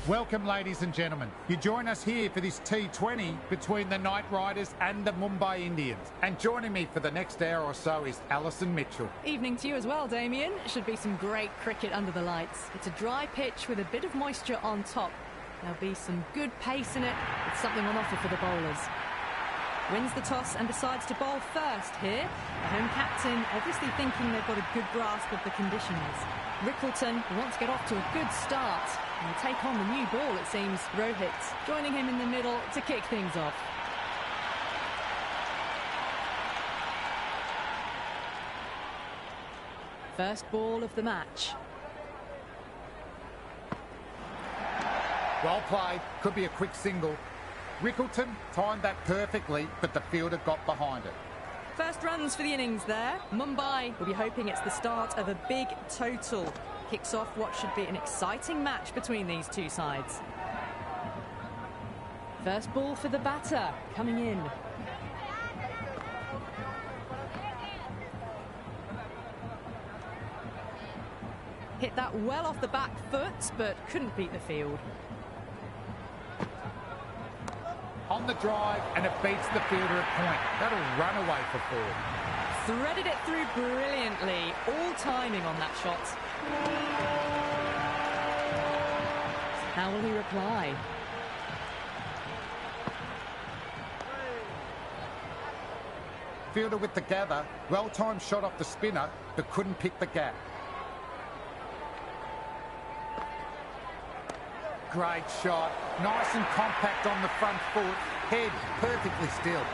Welcome, ladies and gentlemen. You join us here for this T20 between the Knight Riders and the Mumbai Indians. And joining me for the next hour or so is Alison Mitchell. Evening to you as well, Damien. Should be some great cricket under the lights. It's a dry pitch with a bit of moisture on top. There'll be some good pace in it, with something on offer for the bowlers. Wins the toss and decides to bowl first here. The home captain obviously thinking they've got a good grasp of the conditions. Rickleton wants to get off to a good start and take on the new ball, it seems. Rohit joining him in the middle to kick things off. First ball of the match. Well played. Could be a quick single. Rickleton timed that perfectly, but the fielder got behind it. First runs for the innings there. Mumbai will be hoping it's the start of a big total. Kicks off what should be an exciting match between these two sides. First ball for the batter, coming in. Hit that well off the back foot, but couldn't beat the field. On the drive, and it beats the fielder at point. That'll run away for four. Threaded it through brilliantly. All timing on that shot. How will he reply? Fielder with the gather. Well-timed shot off the spinner, but couldn't pick the gap. Great shot. Nice and compact on the front foot. Head perfectly still.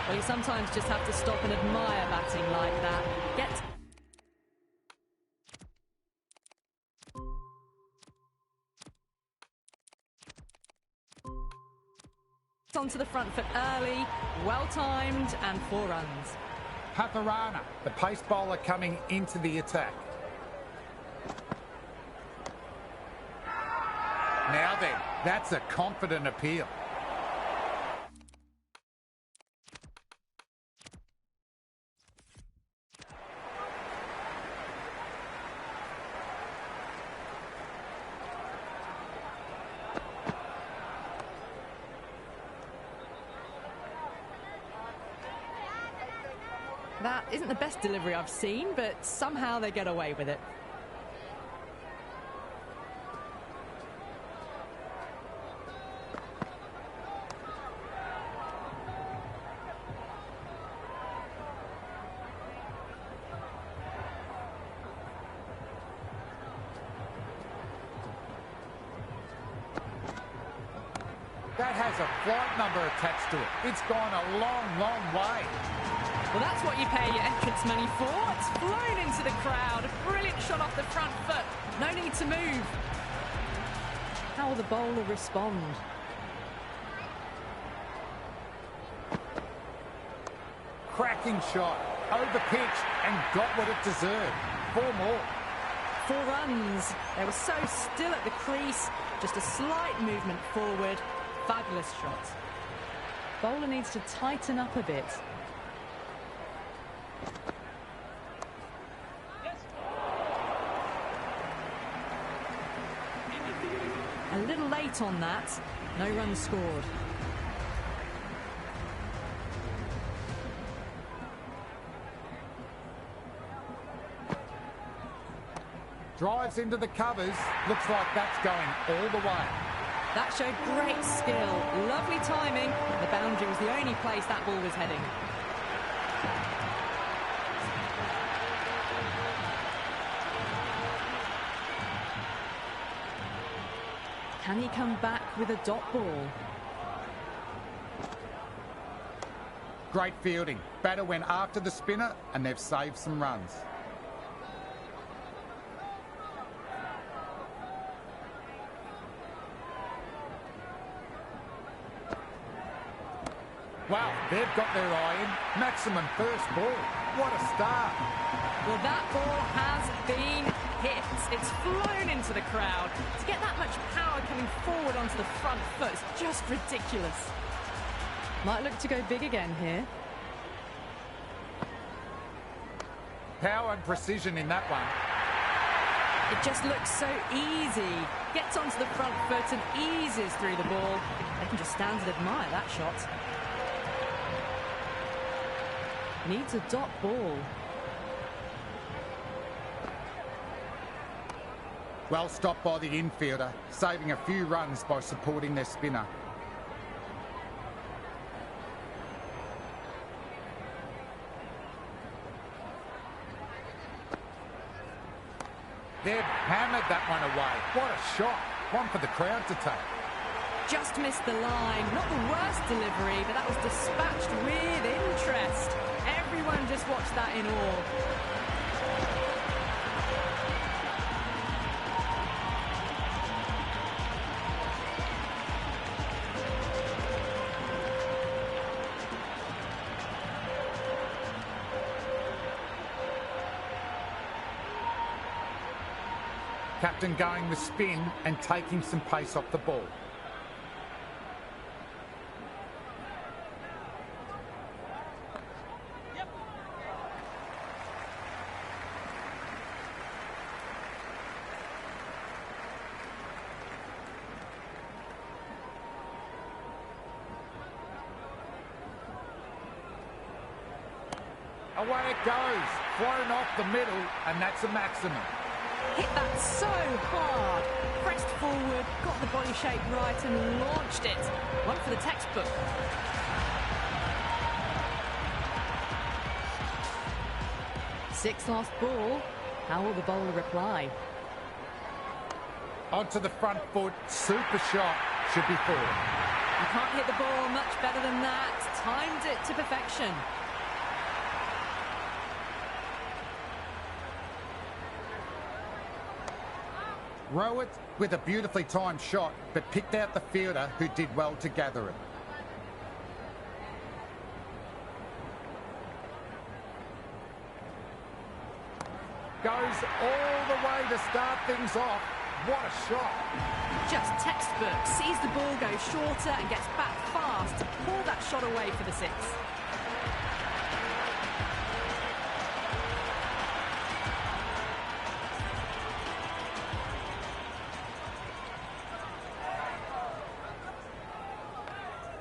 Well, you sometimes just have to stop and admire batting like that. Get onto the front foot early, well timed, and 4 runs. Patharana, the pace bowler, coming into the attack. Now then, that's a confident appeal. That isn't the best delivery I've seen, but somehow they get away with it. That has a flight number attached to it. It's gone a long, long way. Well, that's what you pay your entrance money for. It's flown into the crowd. A brilliant shot off the front foot. No need to move. How will the bowler respond? Cracking shot. Over pitch and got what it deserved. 4 more. 4 runs. They were so still at the crease. Just a slight movement forward. Fabulous shot. Bowler needs to tighten up a bit. A little late on that. No runs scored. Drives into the covers. Looks like that's going all the way. That showed great skill. Lovely timing. The boundary was the only place that ball was heading. Can he come back with a dot ball? Great fielding. Batter went after the spinner and they've saved some runs. Wow, they've got their eye in. Maximum first ball. What a start. Well, that ball has been hit. It's flown into the crowd. To get that much power coming forward onto the front foot is just ridiculous. Might look to go big again here. Power and precision in that one. It just looks so easy. Gets onto the front foot and eases through the ball. They can just stand and admire that shot. Needs a dot ball. Well stopped by the infielder, saving a few runs by supporting their spinner. They've hammered that one away. What a shot. One for the crowd to take. Just missed the line. Not the worst delivery, but that was dispatched with interest. Everyone just watched that in awe. Captain going with spin and taking some pace off the ball. Away it goes, flown off the middle, and that's a maximum. Hit that so hard. Pressed forward, got the body shape right and launched it. One for the textbook. Sixth last ball. How will the bowler reply? Onto the front foot, super shot, should be four. You can't hit the ball much better than that. Timed it to perfection. Rohit with a beautifully timed shot, but picked out the fielder who did well to gather it. Goes all the way to start things off. What a shot. Just textbook. Sees the ball go shorter and gets back fast to pull that shot away for the six.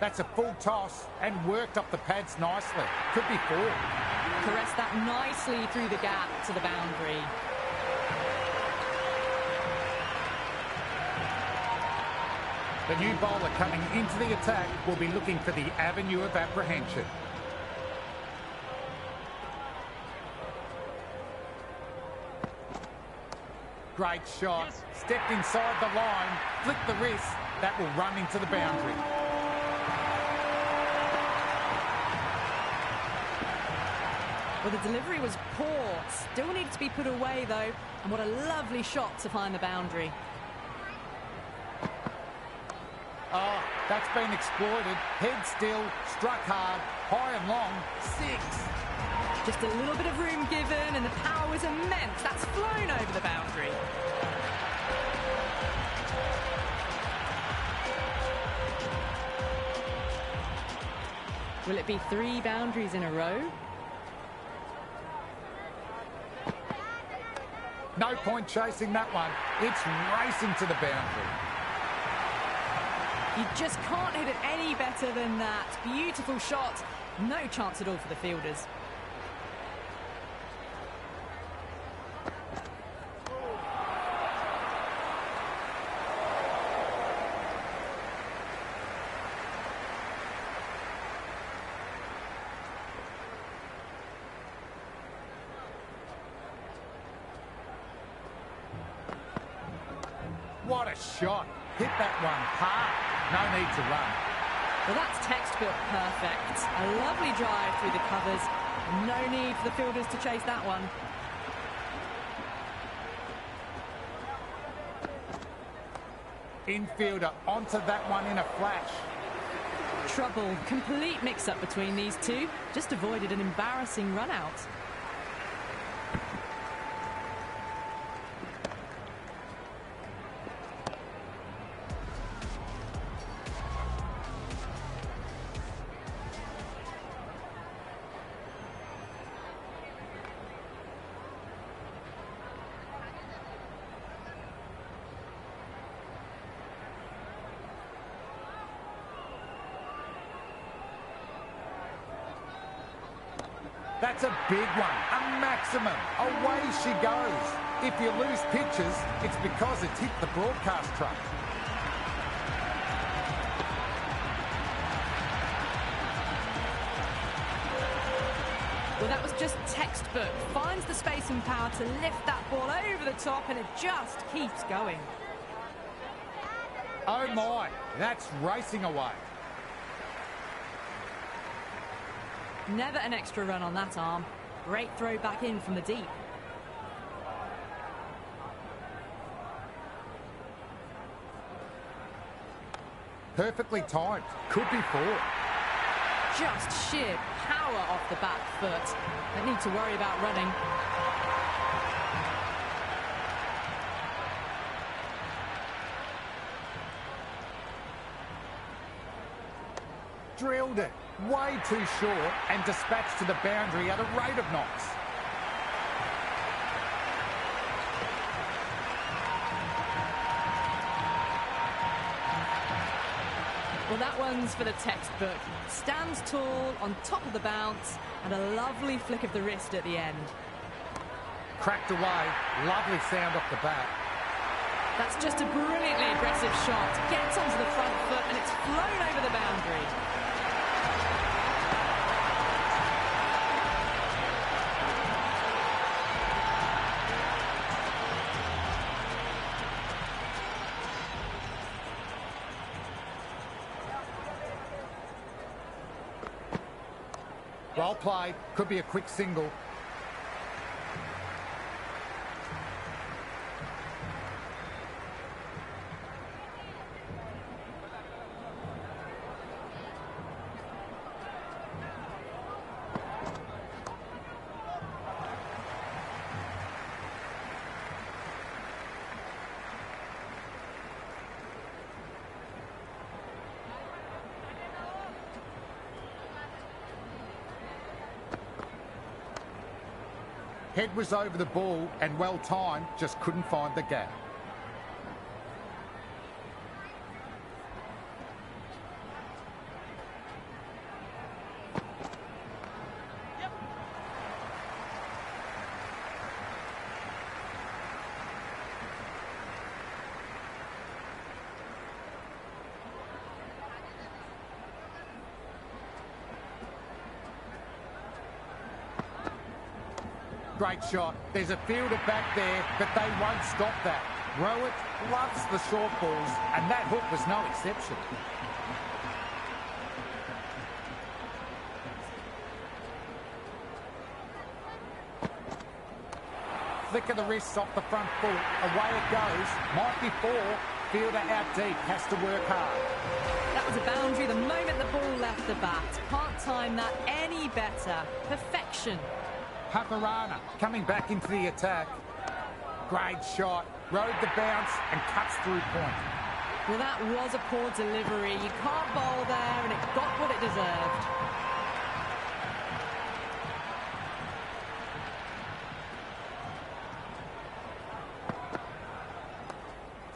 That's a full toss and worked up the pads nicely. Could be four. Caressed that nicely through the gap to the boundary. The new bowler coming into the attack will be looking for the avenue of apprehension. Great shot. Yes. Stepped inside the line, flicked the wrist. That will run into the boundary. Well, the delivery was poor. Still needs to be put away, though. And what a lovely shot to find the boundary. Oh, that's been exploited. Head still, struck hard, high and long, six. Just a little bit of room given, and the power was immense. That's flown over the boundary. Will it be 3 boundaries in a row? No point chasing that one. It's racing to the boundary. You just can't hit it any better than that. Beautiful shot. No chance at all for the fielders. What a shot. Hit that one hard. No need to run. Well, that's textbook perfect. A lovely drive through the covers. No need for the fielders to chase that one. Infielder onto that one in a flash. Trouble. Complete mix-up between these two. Just avoided an embarrassing run-out. That's a big one, a maximum. Away she goes. If you lose pitches, it's because it's hit the broadcast truck. Well, that was just textbook. Finds the space and power to lift that ball over the top, and it just keeps going. Oh my, that's racing away. Never an extra run on that arm. Great throw back in from the deep. Perfectly timed. Could be 4. Just sheer power off the back foot. Don't need to worry about running. Drilled it. Way too short and dispatched to the boundary at a rate of knots. Well, that one's for the textbook. Stands tall on top of the bounce and a lovely flick of the wrist at the end. Cracked away. Lovely sound off the bat. That's just a brilliantly aggressive shot. Gets onto the front foot and it's flown over the boundary. Well played. Could be a quick single. Head was over the ball and well timed, just couldn't find the gap. Great shot. There's a fielder back there, but they won't stop that. Rohit loves the short balls, and that hook was no exception. Flick of the wrists off the front foot. Away it goes. Might be 4. Fielder out deep. Has to work hard. That was a boundary the moment the ball left the bat. Can't time that any better. Perfection. Paparana coming back into the attack. Great shot. Rode the bounce and cuts through point. Well, that was a poor delivery. You can't bowl there, and it got what it deserved.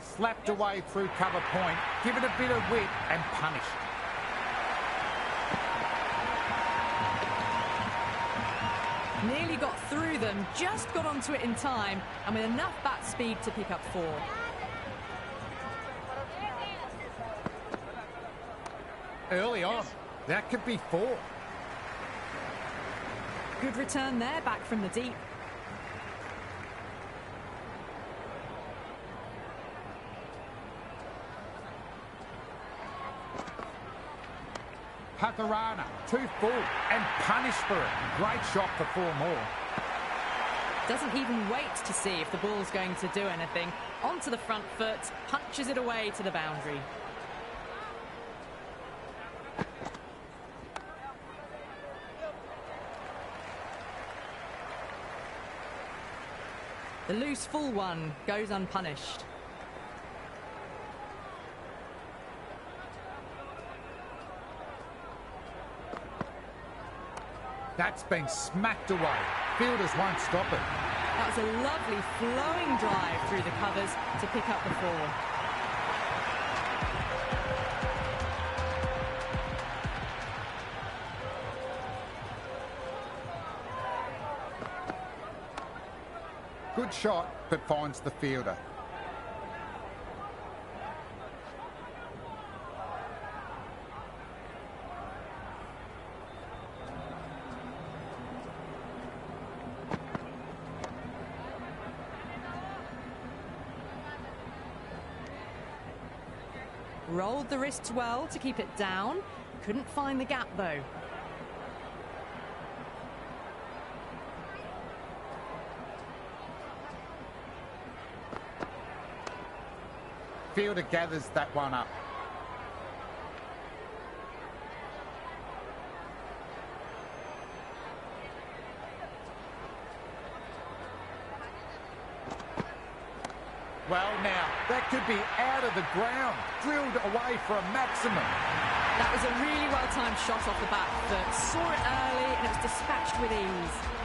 Slapped away through cover point. Give it a bit of width and punished. Nearly got through them, just got onto it in time, and with enough bat speed to pick up 4. Early on, that could be 4. Good return there, back from the deep. Paparana, too full and punished for it. Great shot for 4 more. Doesn't even wait to see if the ball's going to do anything. Onto the front foot, punches it away to the boundary. The loose full one goes unpunished. That's been smacked away. Fielders won't stop it. That was a lovely flowing drive through the covers to pick up the 4. Good shot, but finds the fielder. Rolled the wrists well to keep it down. Couldn't find the gap, though. Fielder gathers that one up. Well, now, that could be out of the ground, drilled away for a maximum. That was a really well-timed shot off the back foot. Saw it early and it was dispatched with ease.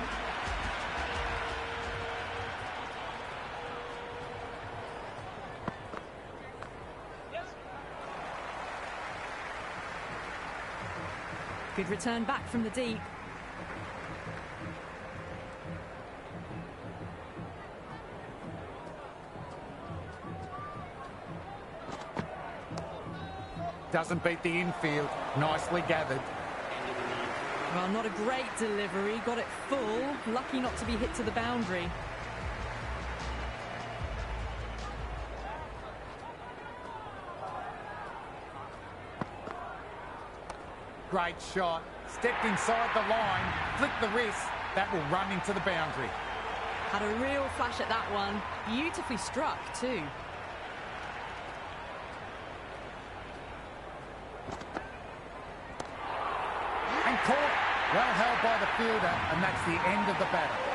Good return back from the deep. Doesn't beat the infield. Nicely gathered. Well, not a great delivery. Got it full. Lucky not to be hit to the boundary. Great shot. Stepped inside the line. Flicked the wrist. That will run into the boundary. Had a real flash at that one. Beautifully struck, too. Caught. Well held by the fielder, and that's the end of the battle.